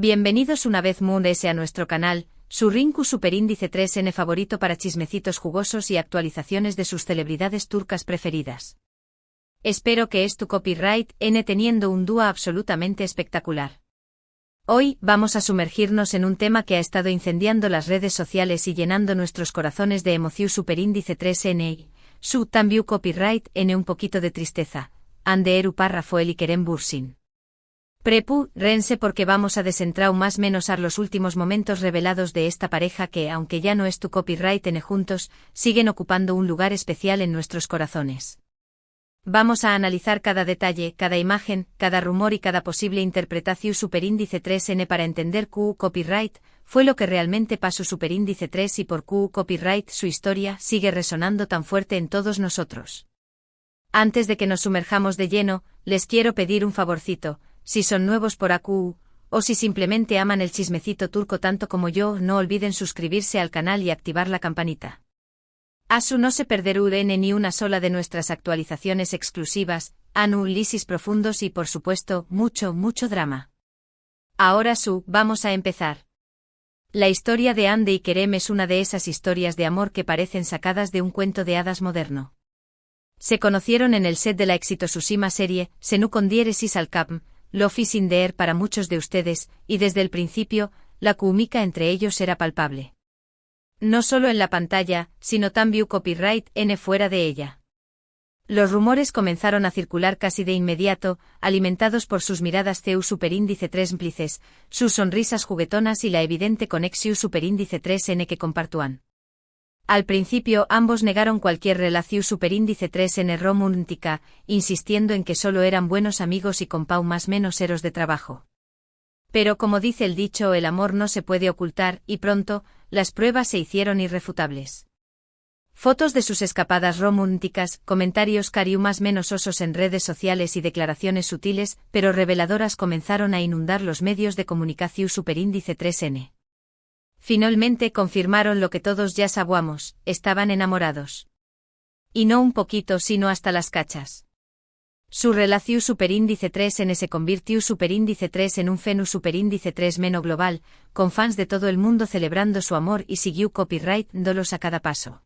Bienvenidos una vez más a nuestro canal, su Rinku Superíndice 3N favorito para chismecitos jugosos y actualizaciones de sus celebridades turcas preferidas. Espero que es tu copyright N teniendo un dúo absolutamente espectacular. Hoy vamos a sumergirnos en un tema que ha estado incendiando las redes sociales y llenando nuestros corazones de emoción. Superíndice 3N, su también copyright N un poquito de tristeza, ande eru párrafo el Kerem Bürsin. Prepu, rense porque vamos a desentrar más menos a los últimos momentos revelados de esta pareja que, aunque ya no es tu copyright N juntos, siguen ocupando un lugar especial en nuestros corazones. Vamos a analizar cada detalle, cada imagen, cada rumor y cada posible interpretación. Superíndice 3N para entender Q copyright, fue lo que realmente pasó. Superíndice 3 y por Q copyright su historia sigue resonando tan fuerte en todos nosotros. Antes de que nos sumerjamos de lleno, les quiero pedir un favorcito. Si son nuevos por AQ, o si simplemente aman el chismecito turco tanto como yo, no olviden suscribirse al canal y activar la campanita. Asu no se perderán ni una sola de nuestras actualizaciones exclusivas, análisis profundos y por supuesto, mucho drama. Ahora vamos a empezar. La historia de Hande y Kerem es una de esas historias de amor que parecen sacadas de un cuento de hadas moderno. Se conocieron en el set de la exitosísima serie, Senu con diéresis al Capm, Love is in the air para muchos de ustedes, y desde el principio, la química entre ellos era palpable. No solo en la pantalla, sino también copyright N fuera de ella. Los rumores comenzaron a circular casi de inmediato, alimentados por sus miradas CU superíndice 3 cómplices, sus sonrisas juguetonas y la evidente conexión superíndice 3N que compartúan. Al principio ambos negaron cualquier relación superíndice 3N romántica, insistiendo en que solo eran buenos amigos y compau más menos eros de trabajo. Pero como dice el dicho, el amor no se puede ocultar, y pronto, las pruebas se hicieron irrefutables. Fotos de sus escapadas románticas, comentarios cariu más menos osos en redes sociales y declaraciones sutiles, pero reveladoras comenzaron a inundar los medios de comunicación superíndice 3N. Finalmente confirmaron lo que todos ya sabíamos, estaban enamorados. Y no un poquito sino hasta las cachas. Su relación superíndice 3N se convirtió superíndice 3 en un fenómeno superíndice 3 meno global, con fans de todo el mundo celebrando su amor y siguió copyright dándolos a cada paso.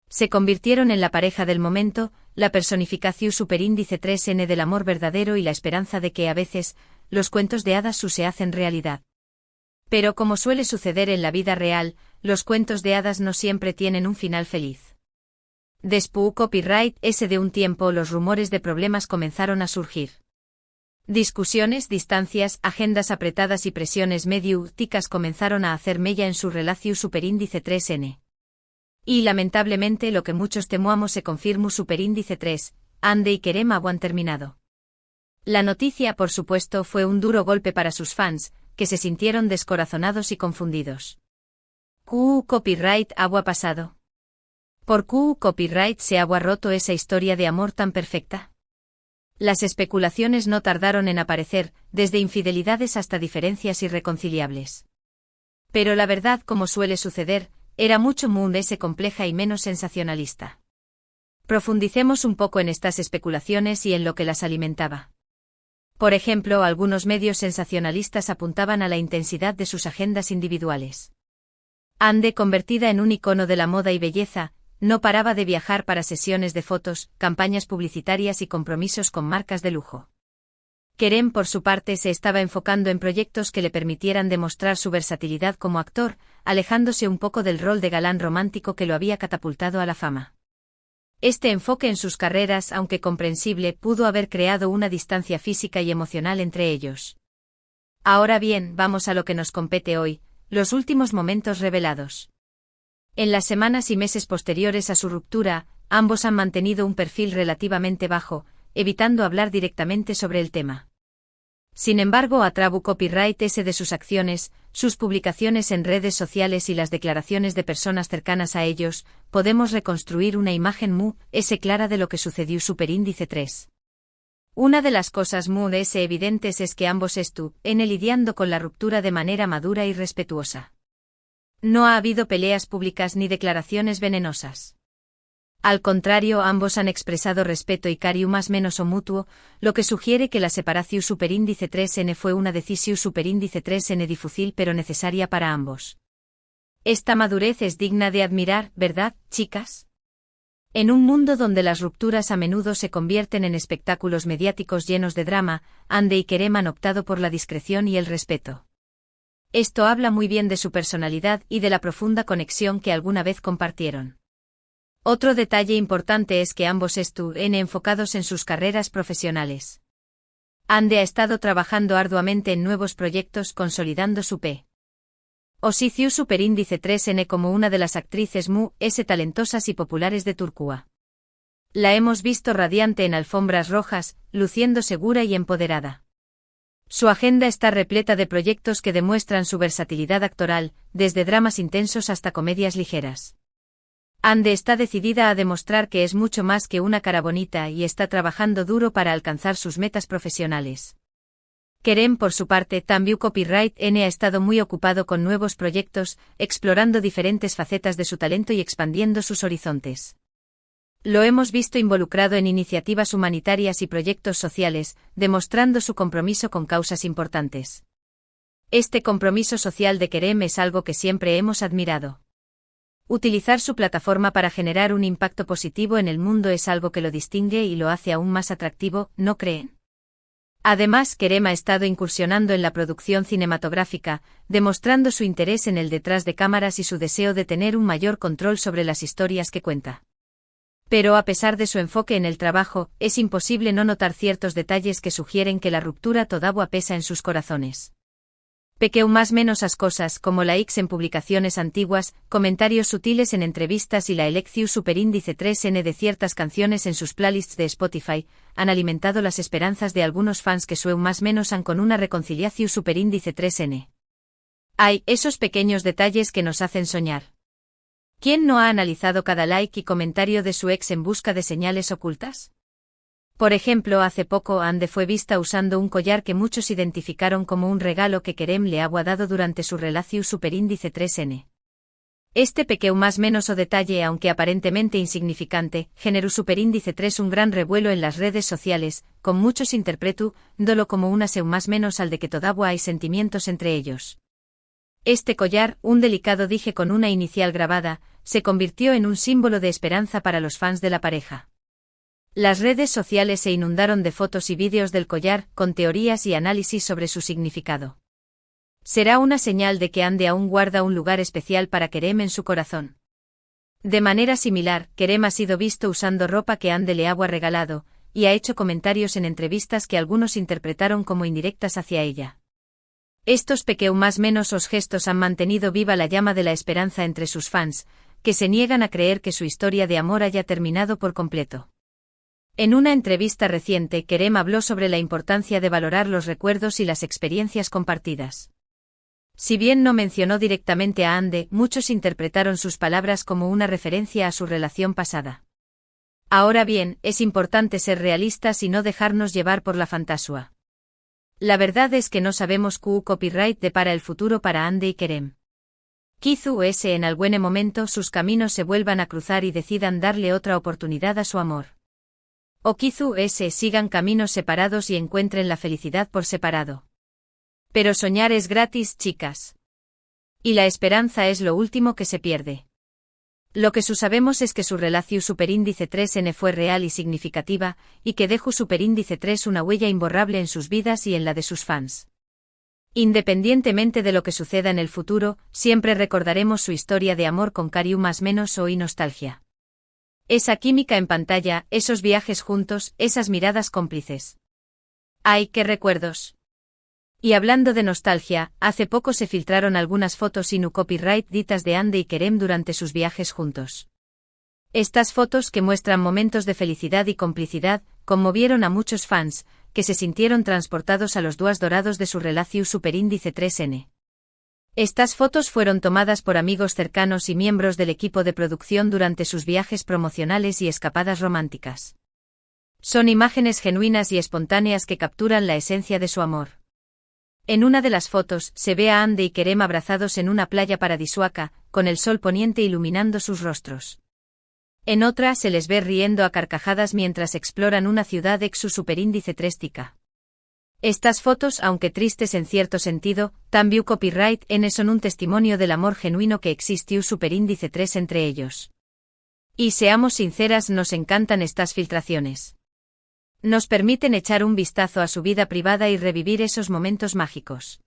Se convirtieron en la pareja del momento, la personificación superíndice 3N del amor verdadero y la esperanza de que a veces, los cuentos de hadas se hacen realidad. Pero como suele suceder en la vida real, los cuentos de hadas no siempre tienen un final feliz. Después copyright ese de un tiempo los rumores de problemas comenzaron a surgir. Discusiones, distancias, agendas apretadas y presiones mediáticas comenzaron a hacer mella en su relación superíndice 3N. Y lamentablemente lo que muchos temuamos se confirmó superíndice 3, Hande y Kerem han terminado. La noticia por supuesto fue un duro golpe para sus fans, que se sintieron descorazonados y confundidos. ¿Q copyright ha pasado? ¿Por Q copyright se ha roto esa historia de amor tan perfecta? Las especulaciones no tardaron en aparecer, desde infidelidades hasta diferencias irreconciliables. Pero la verdad, como suele suceder, era mucho más compleja y menos sensacionalista. Profundicemos un poco en estas especulaciones y en lo que las alimentaba. Por ejemplo, algunos medios sensacionalistas apuntaban a la intensidad de sus agendas individuales. Hande, convertida en un icono de la moda y belleza, no paraba de viajar para sesiones de fotos, campañas publicitarias y compromisos con marcas de lujo. Kerem, por su parte, se estaba enfocando en proyectos que le permitieran demostrar su versatilidad como actor, alejándose un poco del rol de galán romántico que lo había catapultado a la fama. Este enfoque en sus carreras, aunque comprensible, pudo haber creado una distancia física y emocional entre ellos. Ahora bien, vamos a lo que nos compete hoy, los últimos momentos revelados. En las semanas y meses posteriores a su ruptura, ambos han mantenido un perfil relativamente bajo, evitando hablar directamente sobre el tema. Sin embargo, a trabu copyright ese de sus acciones, sus publicaciones en redes sociales y las declaraciones de personas cercanas a ellos, podemos reconstruir una imagen clara de lo que sucedió superíndice 3. Una de las cosas evidentes es que ambos estuvieron lidiando con la ruptura de manera madura y respetuosa. No ha habido peleas públicas ni declaraciones venenosas. Al contrario, ambos han expresado respeto y cariño más menos o mutuo, lo que sugiere que la separación superíndice 3n fue una decisión superíndice 3n difícil pero necesaria para ambos. Esta madurez es digna de admirar, ¿verdad, chicas? En un mundo donde las rupturas a menudo se convierten en espectáculos mediáticos llenos de drama, Ande y Kerem han optado por la discreción y el respeto. Esto habla muy bien de su personalidad y de la profunda conexión que alguna vez compartieron. Otro detalle importante es que ambos están enfocados en sus carreras profesionales. Ande ha estado trabajando arduamente en nuevos proyectos consolidando su posición superíndice 3n como una de las actrices talentosas y populares de Turquía. La hemos visto radiante en alfombras rojas, luciendo segura y empoderada. Su agenda está repleta de proyectos que demuestran su versatilidad actoral, desde dramas intensos hasta comedias ligeras. Ande está decidida a demostrar que es mucho más que una cara bonita y está trabajando duro para alcanzar sus metas profesionales. Kerem, por su parte, también Copyright N ha estado muy ocupado con nuevos proyectos, explorando diferentes facetas de su talento y expandiendo sus horizontes. Lo hemos visto involucrado en iniciativas humanitarias y proyectos sociales, demostrando su compromiso con causas importantes. Este compromiso social de Kerem es algo que siempre hemos admirado. Utilizar su plataforma para generar un impacto positivo en el mundo es algo que lo distingue y lo hace aún más atractivo, ¿no creen? Además, Kerem ha estado incursionando en la producción cinematográfica, demostrando su interés en el detrás de cámaras y su deseo de tener un mayor control sobre las historias que cuenta. Pero a pesar de su enfoque en el trabajo, es imposible no notar ciertos detalles que sugieren que la ruptura todavía pesa en sus corazones. Pequeño más menos as cosas como likes en publicaciones antiguas, comentarios sutiles en entrevistas y la elección superíndice 3n de ciertas canciones en sus playlists de Spotify, han alimentado las esperanzas de algunos fans que más menos han con una reconciliación superíndice 3n. Hay esos pequeños detalles que nos hacen soñar. ¿Quién no ha analizado cada like y comentario de su ex en busca de señales ocultas? Por ejemplo, hace poco Ande fue vista usando un collar que muchos identificaron como un regalo que Kerem le había dado durante su relación superíndice 3n. Este pequeño más menos o detalle, aunque aparentemente insignificante, generó superíndice 3 un gran revuelo en las redes sociales, con muchos interpretándolo como una más menos al de que todavía hay sentimientos entre ellos. Este collar, un delicado dije con una inicial grabada, se convirtió en un símbolo de esperanza para los fans de la pareja. Las redes sociales se inundaron de fotos y vídeos del collar, con teorías y análisis sobre su significado. ¿Será una señal de que Ande aún guarda un lugar especial para Kerem en su corazón? De manera similar, Kerem ha sido visto usando ropa que Ande le había regalado, y ha hecho comentarios en entrevistas que algunos interpretaron como indirectas hacia ella. Estos pequeños más menos os gestos han mantenido viva la llama de la esperanza entre sus fans, que se niegan a creer que su historia de amor haya terminado por completo. En una entrevista reciente, Kerem habló sobre la importancia de valorar los recuerdos y las experiencias compartidas. Si bien no mencionó directamente a Ande, muchos interpretaron sus palabras como una referencia a su relación pasada. Ahora bien, es importante ser realistas y no dejarnos llevar por la fantasía. La verdad es que no sabemos qué copyright depara el futuro para Ande y Kerem. Quizás en algún momento sus caminos se vuelvan a cruzar y decidan darle otra oportunidad a su amor. O quizás sigan caminos separados y encuentren la felicidad por separado. Pero soñar es gratis, chicas. Y la esperanza es lo último que se pierde. Lo que sabemos es que su relación superíndice 3n fue real y significativa, y que dejó superíndice 3 una huella imborrable en sus vidas y en la de sus fans. Independientemente de lo que suceda en el futuro, siempre recordaremos su historia de amor con cariño más menos o y nostalgia. Esa química en pantalla, esos viajes juntos, esas miradas cómplices. ¡Ay, qué recuerdos! Y hablando de nostalgia, hace poco se filtraron algunas fotos sin copyright ditas de Ande y Kerem durante sus viajes juntos. Estas fotos, que muestran momentos de felicidad y complicidad, conmovieron a muchos fans, que se sintieron transportados a los días dorados de su relación superíndice 3n. Estas fotos fueron tomadas por amigos cercanos y miembros del equipo de producción durante sus viajes promocionales y escapadas románticas. Son imágenes genuinas y espontáneas que capturan la esencia de su amor. En una de las fotos, se ve a Ande y Kerem abrazados en una playa paradisíaca, con el sol poniente iluminando sus rostros. En otra se les ve riendo a carcajadas mientras exploran una ciudad ex su superíndice 3 Estas fotos, aunque tristes en cierto sentido, también copyright N son un testimonio del amor genuino que existe superíndice 3 entre ellos. Y seamos sinceras, nos encantan estas filtraciones. Nos permiten echar un vistazo a su vida privada y revivir esos momentos mágicos.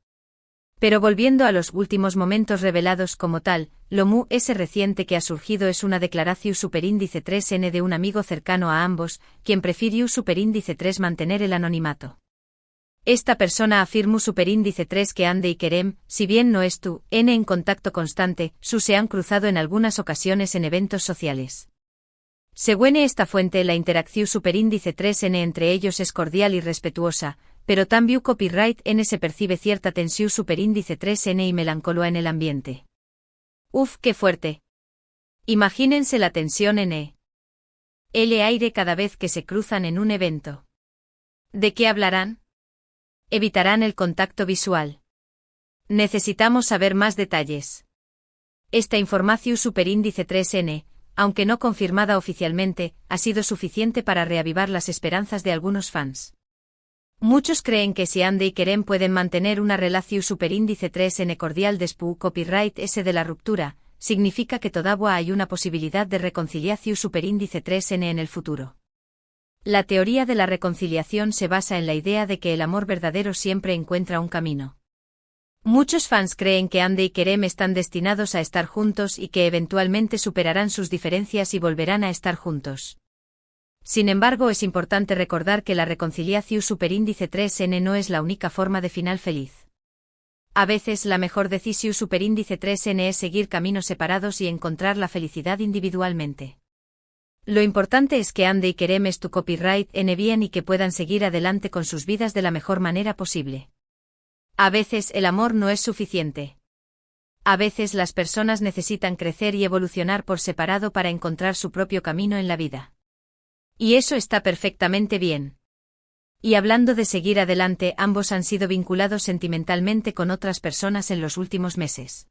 Pero volviendo a los últimos momentos revelados como tal, lo más reciente que ha surgido es una declaración superíndice 3N de un amigo cercano a ambos, quien prefirió superíndice 3 mantener el anonimato. Esta persona afirmó superíndice 3 que Ande y Kerem, si bien no es tú, N en contacto constante, se han cruzado en algunas ocasiones en eventos sociales. Según esta fuente, la interacción superíndice 3N entre ellos es cordial y respetuosa, pero también copyright N se percibe cierta tensión superíndice 3N y melancólica en el ambiente. Uf, qué fuerte. Imagínense la tensión en el aire cada vez que se cruzan en un evento. ¿De qué hablarán? Evitarán el contacto visual. Necesitamos saber más detalles. Esta información superíndice 3N, aunque no confirmada oficialmente, ha sido suficiente para reavivar las esperanzas de algunos fans. Muchos creen que si Ande y Kerem pueden mantener una relación superíndice 3N cordial después copyright S de la ruptura, significa que todavía hay una posibilidad de reconciliación superíndice 3N en el futuro. La teoría de la reconciliación se basa en la idea de que el amor verdadero siempre encuentra un camino. Muchos fans creen que Ande y Kerem están destinados a estar juntos y que eventualmente superarán sus diferencias y volverán a estar juntos. Sin embargo, es importante recordar que la reconciliación superíndice 3N no es la única forma de final feliz. A veces la mejor decisión superíndice 3N es seguir caminos separados y encontrar la felicidad individualmente. Lo importante es que Ande y Kerem es tu copyright N bien y que puedan seguir adelante con sus vidas de la mejor manera posible. A veces el amor no es suficiente. A veces las personas necesitan crecer y evolucionar por separado para encontrar su propio camino en la vida. Y eso está perfectamente bien. Y hablando de seguir adelante, ambos han sido vinculados sentimentalmente con otras personas en los últimos meses.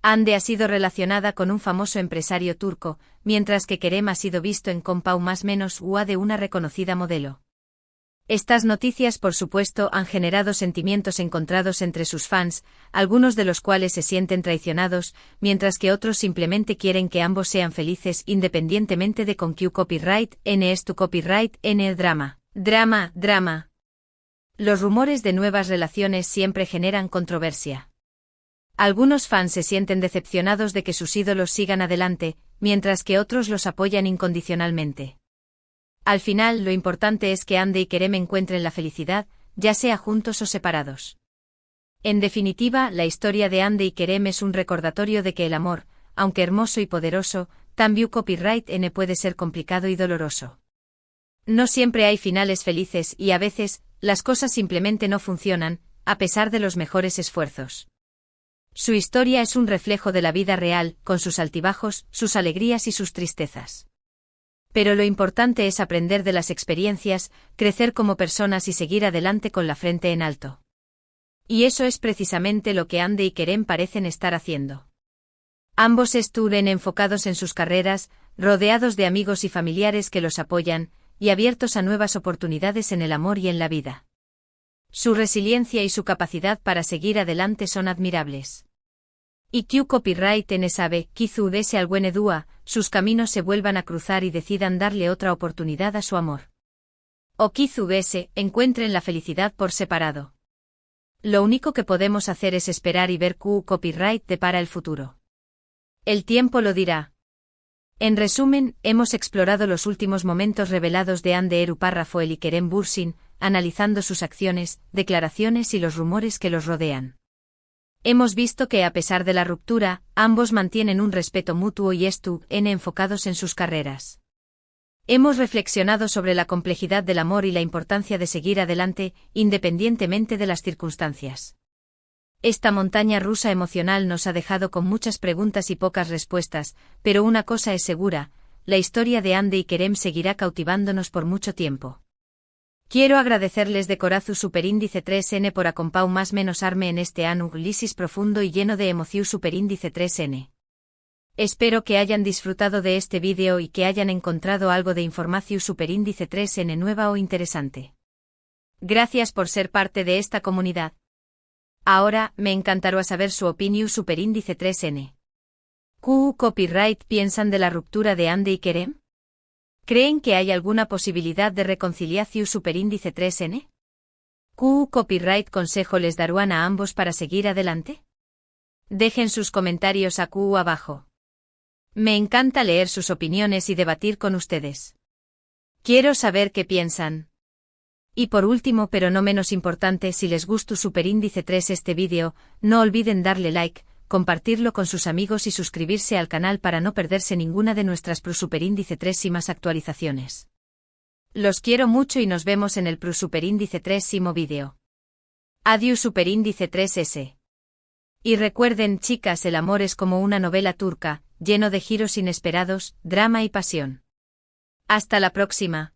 Ande ha sido relacionada con un famoso empresario turco, mientras que Kerem ha sido visto en Compau más menos UA de una reconocida modelo. Estas noticias, por supuesto, han generado sentimientos encontrados entre sus fans, algunos de los cuales se sienten traicionados, mientras que otros simplemente quieren que ambos sean felices independientemente de con qué copyright N es tu copyright N drama. Drama. Los rumores de nuevas relaciones siempre generan controversia. Algunos fans se sienten decepcionados de que sus ídolos sigan adelante, mientras que otros los apoyan incondicionalmente. Al final, lo importante es que Ande y Kerem encuentren la felicidad, ya sea juntos o separados. En definitiva, la historia de Ande y Kerem es un recordatorio de que el amor, aunque hermoso y poderoso, también copyright N puede ser complicado y doloroso. No siempre hay finales felices y a veces, las cosas simplemente no funcionan, a pesar de los mejores esfuerzos. Su historia es un reflejo de la vida real, con sus altibajos, sus alegrías y sus tristezas. Pero lo importante es aprender de las experiencias, crecer como personas y seguir adelante con la frente en alto. Y eso es precisamente lo que Ande y Kerem parecen estar haciendo. Ambos estuvieron enfocados en sus carreras, rodeados de amigos y familiares que los apoyan, y abiertos a nuevas oportunidades en el amor y en la vida. Su resiliencia y su capacidad para seguir adelante son admirables. Y Q copyright N sabe, quizú dese al buen edúa, sus caminos se vuelvan a cruzar y decidan darle otra oportunidad a su amor. O quizú encuentren la felicidad por separado. Lo único que podemos hacer es esperar y ver Q copyright depara el futuro. El tiempo lo dirá. En resumen, hemos explorado los últimos momentos revelados de Ande Eru Rafael y Kerem Bürsin, analizando sus acciones, declaraciones y los rumores que los rodean. Hemos visto que a pesar de la ruptura, ambos mantienen un respeto mutuo y están enfocados en sus carreras. Hemos reflexionado sobre la complejidad del amor y la importancia de seguir adelante, independientemente de las circunstancias. Esta montaña rusa emocional nos ha dejado con muchas preguntas y pocas respuestas, pero una cosa es segura, la historia de Ande y Kerem seguirá cautivándonos por mucho tiempo. Quiero agradecerles de corazón superíndice 3N por acompau más menos arme en este análisis profundo y lleno de emoción superíndice 3N. Espero que hayan disfrutado de este vídeo y que hayan encontrado algo de información superíndice 3N nueva o interesante. Gracias por ser parte de esta comunidad. Ahora, me encantará saber su opinión superíndice 3N. ¿Qué copyright piensan de la ruptura de Andy y Kerem? ¿Creen que hay alguna posibilidad de reconciliación superíndice 3N? ¿Qué copyright consejo les darán a ambos para seguir adelante? Dejen sus comentarios aquí abajo. Me encanta leer sus opiniones y debatir con ustedes. Quiero saber qué piensan. Y por último, pero no menos importante, si les gustó superíndice 3 este vídeo, no olviden darle like, compartirlo con sus amigos y suscribirse al canal para no perderse ninguna de nuestras superíndice 3 y más actualizaciones. Los quiero mucho y nos vemos en el superíndice 3 vídeo. Adiós superíndice 3S. Y recuerden, chicas, el amor es como una novela turca, lleno de giros inesperados, drama y pasión. Hasta la próxima.